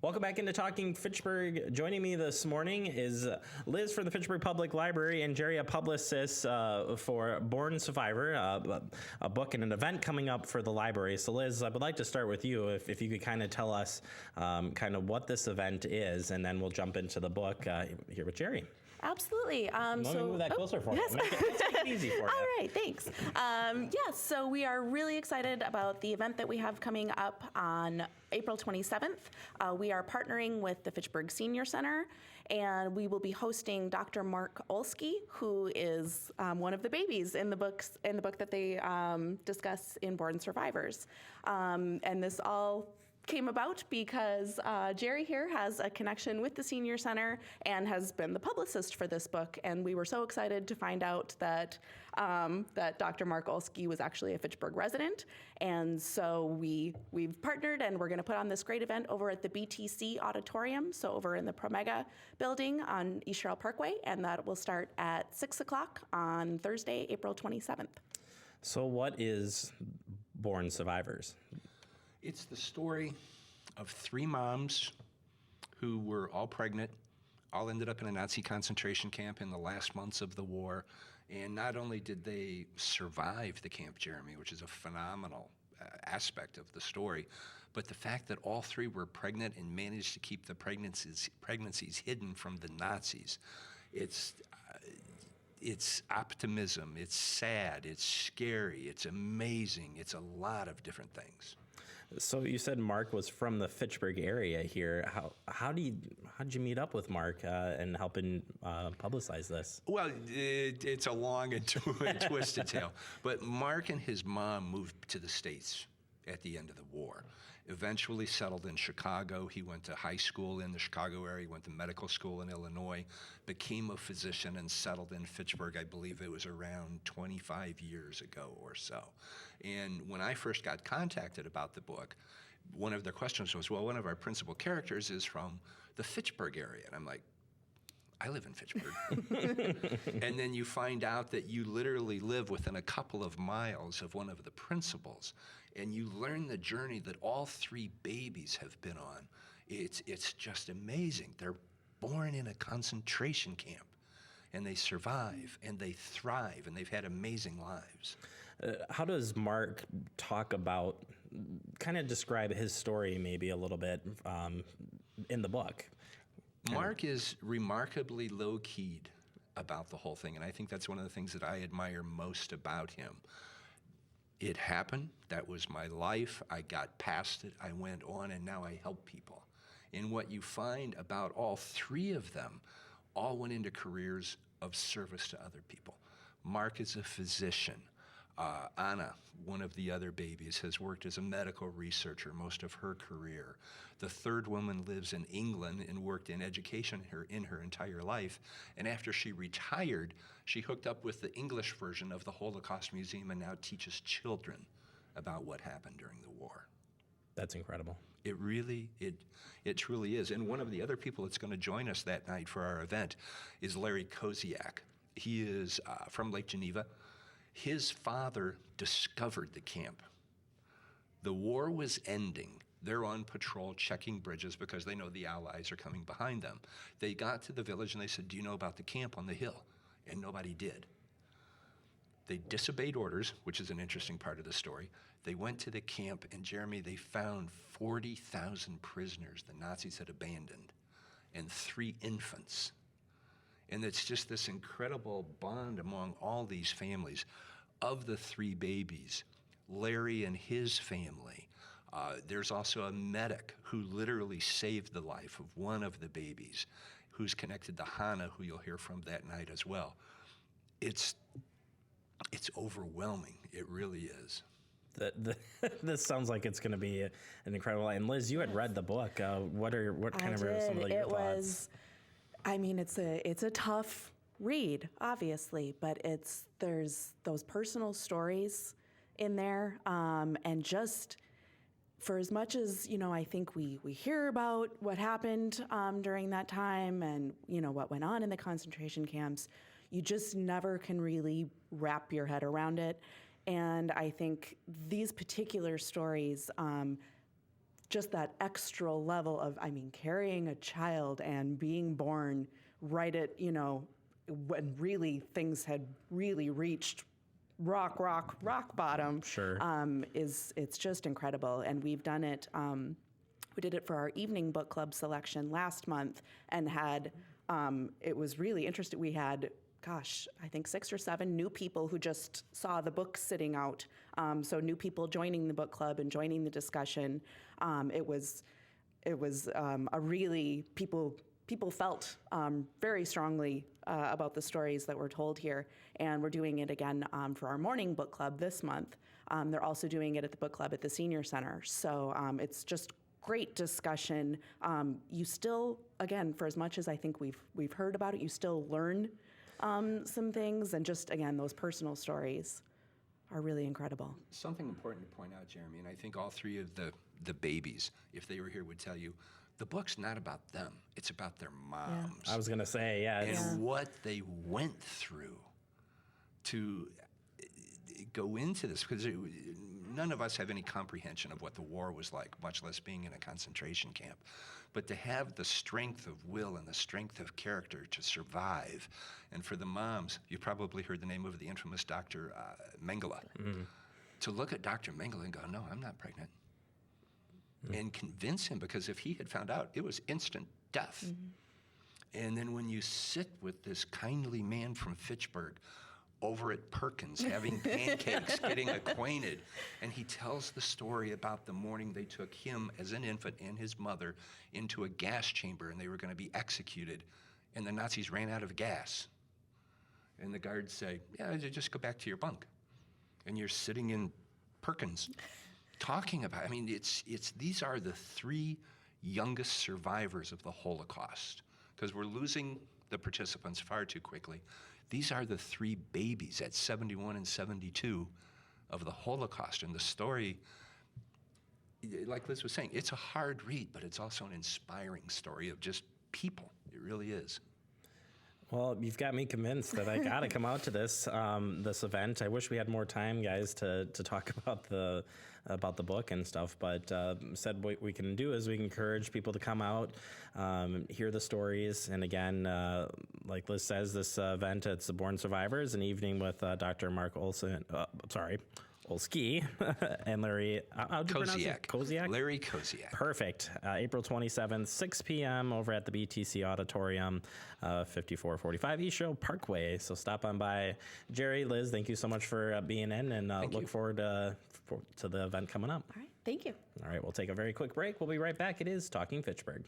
Welcome back into Talking Fitchburg. Joining me this morning is Liz from the Fitchburg Public Library and Jerry, a publicist for Born Survivor, a book and an event coming up for the library. So Liz, I would like to start with you, if you could kind of tell us kind of what this event is, and then we'll jump into the book here with Jerry. Absolutely. Let me move that closer for you. Make it easy for you. All right, thanks. Yes, so we are really excited about the event that we have coming up on April 27th. We are partnering with the Fitchburg Senior Center, and we will be hosting Dr. Mark Olsky, who is one of the babies in the book that they discuss in Born Survivors. And this all came about because Jerry here has a connection with the Senior Center and has been the publicist for this book, and we were so excited to find out that that Dr. Mark Olsky was actually a Fitchburg resident, and so we've partnered, and we're going to put on this great event over at the BTC Auditorium, so over in the Promega building on East Sherrill Parkway, and that will start at 6 o'clock on Thursday, April 27th. So what is Born Survivors? It's the story of three moms who were all pregnant, all ended up in a Nazi concentration camp in the last months of the war. And not only did they survive the Camp Jeremy, which is a phenomenal aspect of the story, but the fact that all three were pregnant and managed to keep the pregnancies hidden from the Nazis. It's optimism, it's sad, it's scary, it's amazing, it's a lot of different things. So you said Mark was from the Fitchburg area here. How did you meet up with Mark and help him publicize this? Well, it's a long and twisted tale. But Mark and his mom moved to the States at the end of the war. Eventually settled in Chicago. He went to high school in the Chicago area, went to medical school in Illinois, became a physician and settled in Fitchburg. I believe it was around 25 years ago or so. And when I first got contacted about the book, one of their questions was, well, one of our principal characters is from the Fitchburg area. And I'm like, I live in Fitchburg. And then you find out that you literally live within a couple of miles of one of the principals, and you learn the journey that all three babies have been on. It's just amazing. They're born in a concentration camp, and they survive, and they thrive, and they've had amazing lives. How does Mark talk about, kind of describe his story maybe a little bit in the book? Mark is remarkably low-keyed about the whole thing, and I think that's one of the things that I admire most about him. It happened. That was my life. I got past it. I went on, and now I help people. And what you find about all three of them all went into careers of service to other people. Mark is a physician. Anna, one of the other babies, has worked as a medical researcher most of her career. The third woman lives in England and worked in education in her entire life. And after she retired, she hooked up with the English version of the Holocaust Museum and now teaches children about what happened during the war. That's incredible. It truly is. And one of the other people that's going to join us that night for our event is Larry Koziak. He is from Lake Geneva. His father discovered the camp. The war was ending. They're on patrol checking bridges because they know the Allies are coming behind them. They got to the village and they said, do you know about the camp on the hill? And nobody did. They disobeyed orders, which is an interesting part of the story. They went to the camp, and Jeremy, they found 40,000 prisoners the Nazis had abandoned and 3 infants. And it's just this incredible bond among all these families. Of the 3 babies, Larry and his family, there's also a medic who literally saved the life of one of the babies, who's connected to Hannah, who you'll hear from that night as well. It's overwhelming. It really is. This sounds like it's going to be an incredible. And Liz, you had read the book. What kind of were some of your thoughts? I mean, it's a tough read, obviously, but there's those personal stories in there, and just for as much as, I think we hear about what happened during that time and, what went on in the concentration camps, you just never can really wrap your head around it. And I think these particular stories just that extra level of, I mean, carrying a child and being born right at, when really things had really reached rock bottom. Sure. It's just incredible. And we've done it, we did it for our evening book club selection last month and had, it was really interesting. We had, I think 6 or 7 new people who just saw the book sitting out. So new people joining the book club and joining the discussion. It was a really, people felt very strongly about the stories that were told here. And we're doing it again for our morning book club this month. They're also doing it at the book club at the senior center. So it's just great discussion. You still, again, for as much as I think we've heard about it, you still learn some things, and just, again, those personal stories are really incredible. Something important to point out, Jeremy, and I think all 3 of the babies, if they were here, would tell you, the book's not about them. It's about their moms. I was going to say, yeah. And what they went through to go into this, because none of us have any comprehension of what the war was like, much less being in a concentration camp. But to have the strength of will and the strength of character to survive, and for the moms, you probably heard the name of the infamous Dr. Mengele, to look at Dr. Mengele and go, no, I'm not pregnant. And convince him, because if he had found out, it was instant death. And then when you sit with this kindly man from Fitchburg over at Perkins having pancakes, getting acquainted, and he tells the story about the morning they took him as an infant and his mother into a gas chamber, and they were going to be executed, and the Nazis ran out of gas. And the guards say, yeah, just go back to your bunk. And you're sitting in Perkins talking about, I mean, these are the 3 youngest survivors of the Holocaust, because we're losing the participants far too quickly. These are the 3 babies at 71 and 72 of the Holocaust. And the story, like Liz was saying, it's a hard read, but it's also an inspiring story of just people. It really is. Well, you've got me convinced that I got to come out to this event. I wish we had more time, guys, to talk about the book and stuff. But said what we can do is we can encourage people to come out, hear the stories, and again, like Liz says, this event, it's the Born Survivors, an evening with Dr. Mark Olski and Larry Koziak. Larry Koziak. Perfect. April 27th, 6 p.m. over at the BTC Auditorium, 5445 East Shore Parkway. So stop on by. Jerry, Liz, thank you so much for being in, and look forward to the event coming up. All right. Thank you. All right. We'll take a very quick break. We'll be right back. It is Talking Fitchburg.